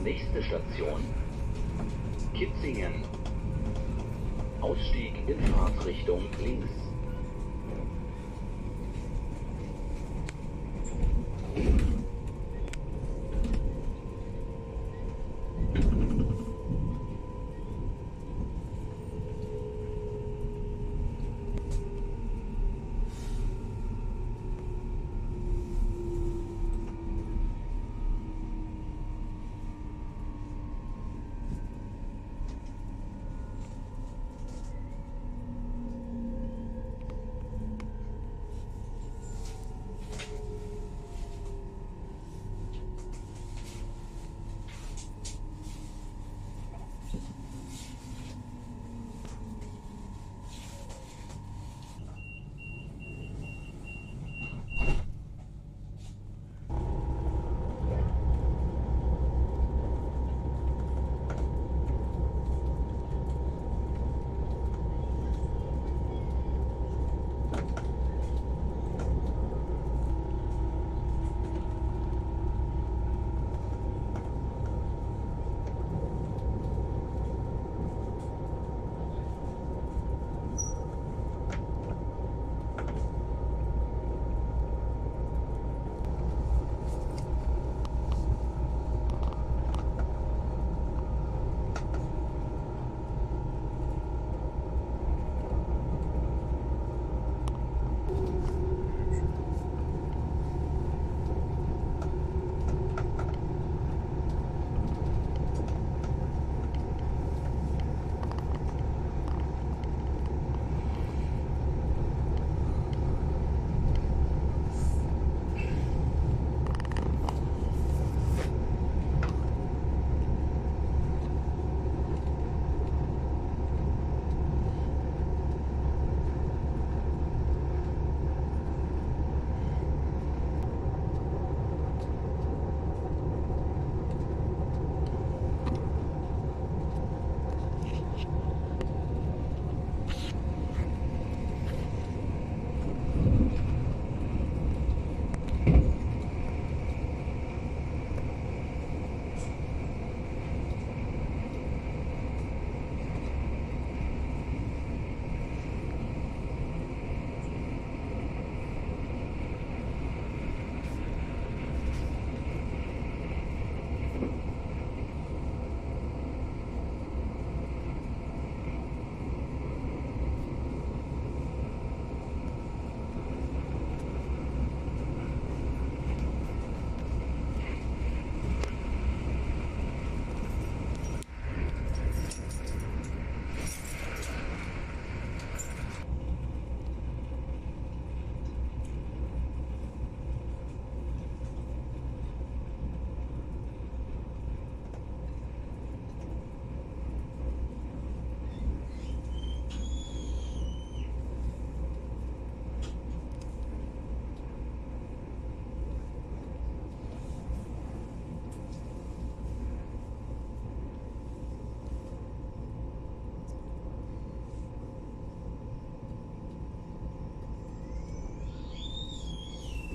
Nächste Station Kitzingen. Ausstieg in Fahrtrichtung links.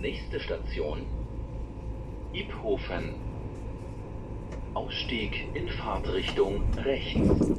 Nächste Station Iphofen. Ausstieg in Fahrtrichtung rechts.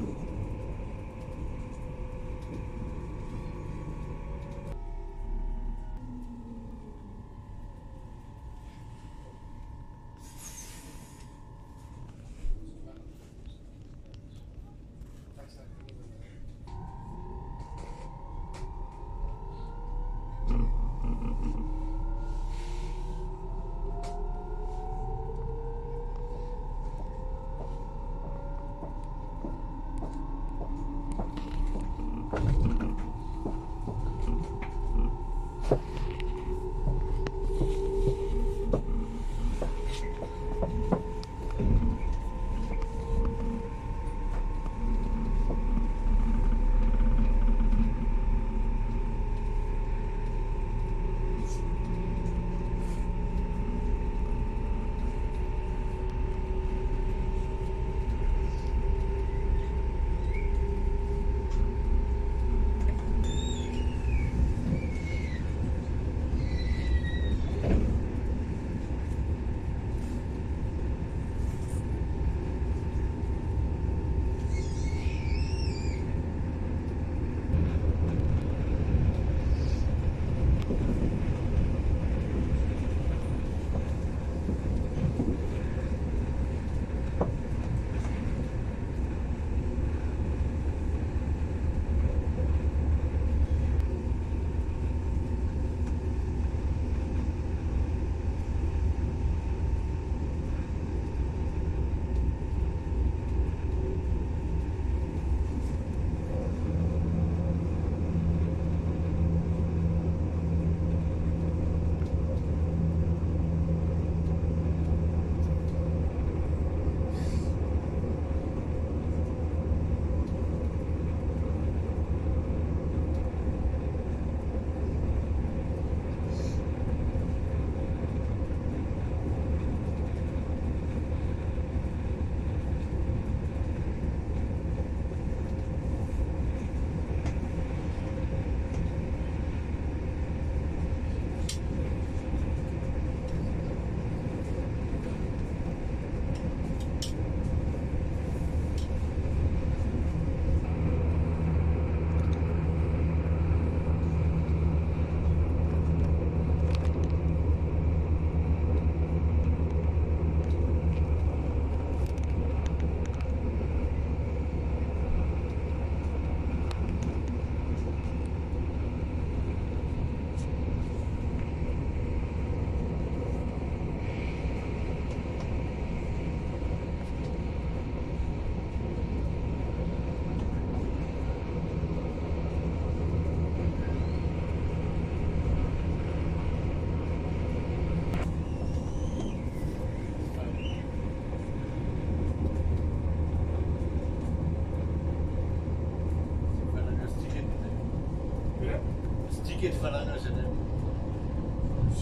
verlangen sie denn?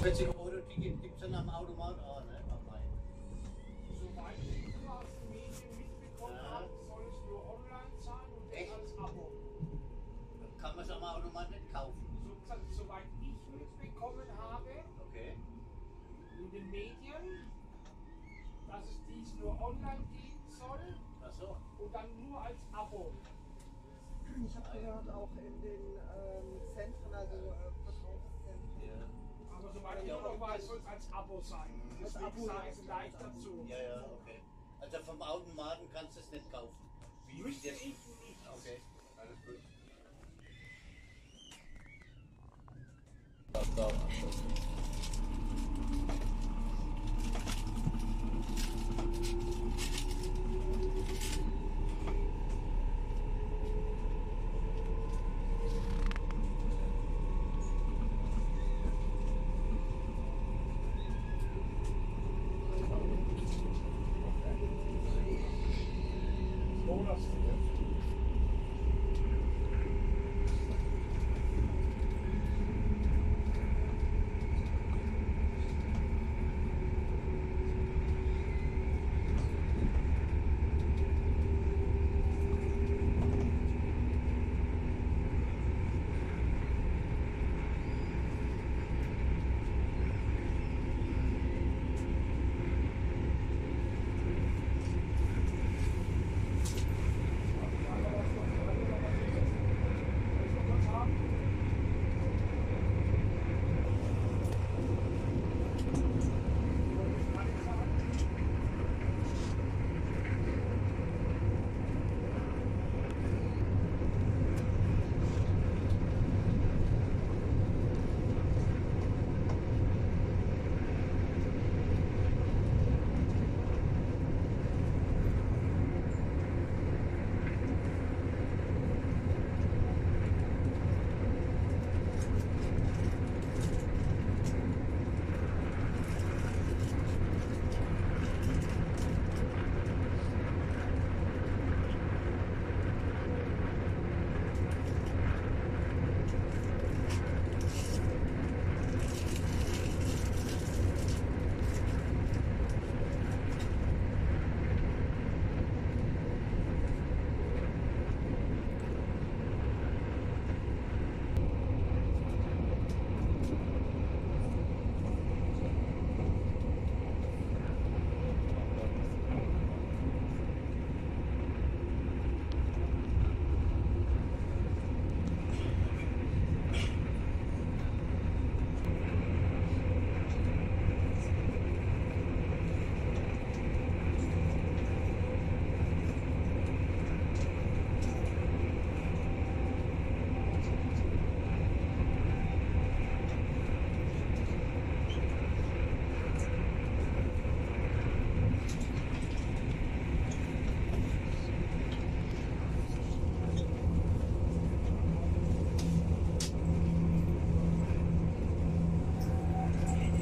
40-Euro-Ticket gibt es dann am Automat auch, ne? Soweit ich das aus den Medien mitbekommen habe, soll es nur online sein und nicht als Abo. Kann man es am Automat nicht kaufen? Soweit ich mitbekommen habe, Okay. in den Medien, dass es dies nur online geben soll Ach so. und dann nur als Abo. Ich habe gehört, auch in den Zentren, also Verkaufszentren. Ja. Aber soweit ich noch weiß, soll es als Abo sein. Deswegen sage ich gleich dazu. Ja, ja, okay. Also vom Automaten kannst du es nicht kaufen. Wüsste das? ich nicht. Okay, alles gut. Da war schon. So, das jetzt.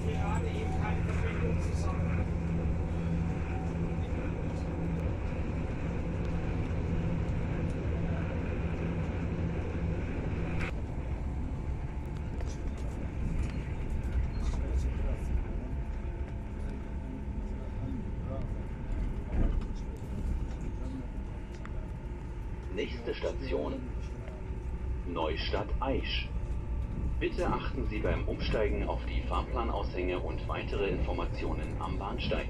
Gerade eben keine Verbindung zusammen. Nächste Station Neustadt Aisch. Bitte achten Sie beim Umsteigen auf die Fahrplanaushänge und weitere Informationen am Bahnsteig.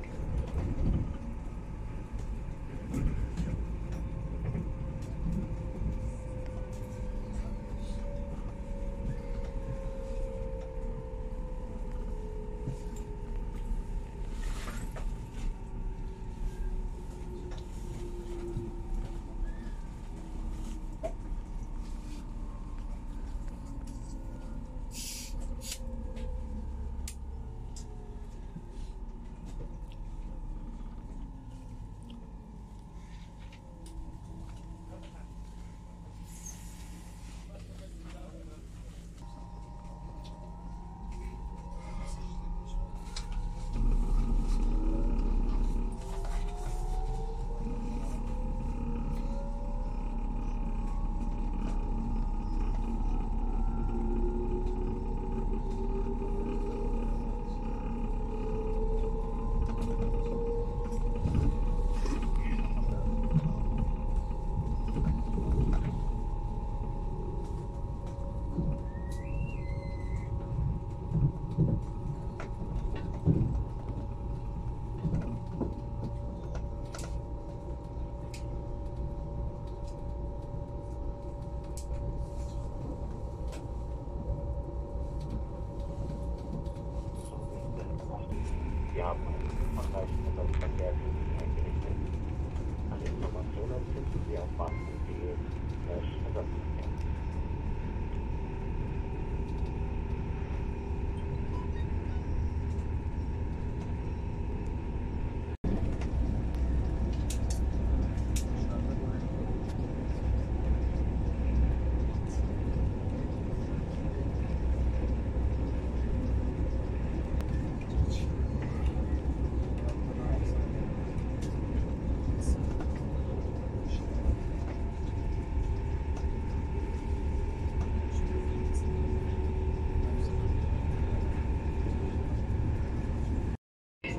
sehr bahnmobile Ersatzverkehr.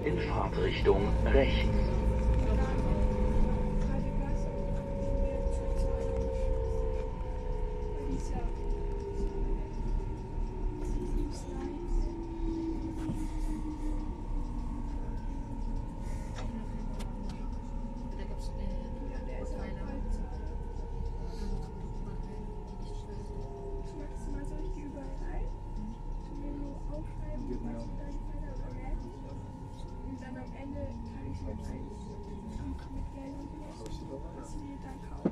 In Fahrtrichtung rechts. Maximal soll ich die überall rein? Mir nur aufschreiben, was ich dann bemerken. Und dann am Ende trage ich mit ein. Mit Geld und was sie mir dann kaufen.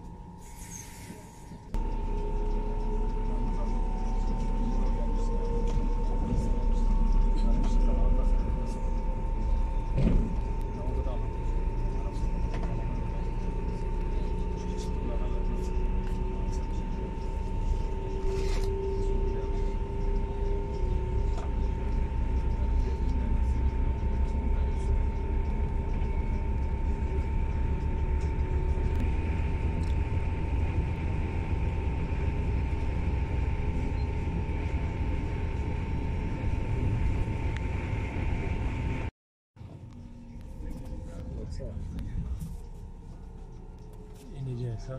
İneceğiz ha.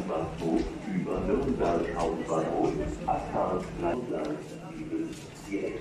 Bahnhof über Nürnberg Hauptbahnhof, Abfahrt Rheinland, direkt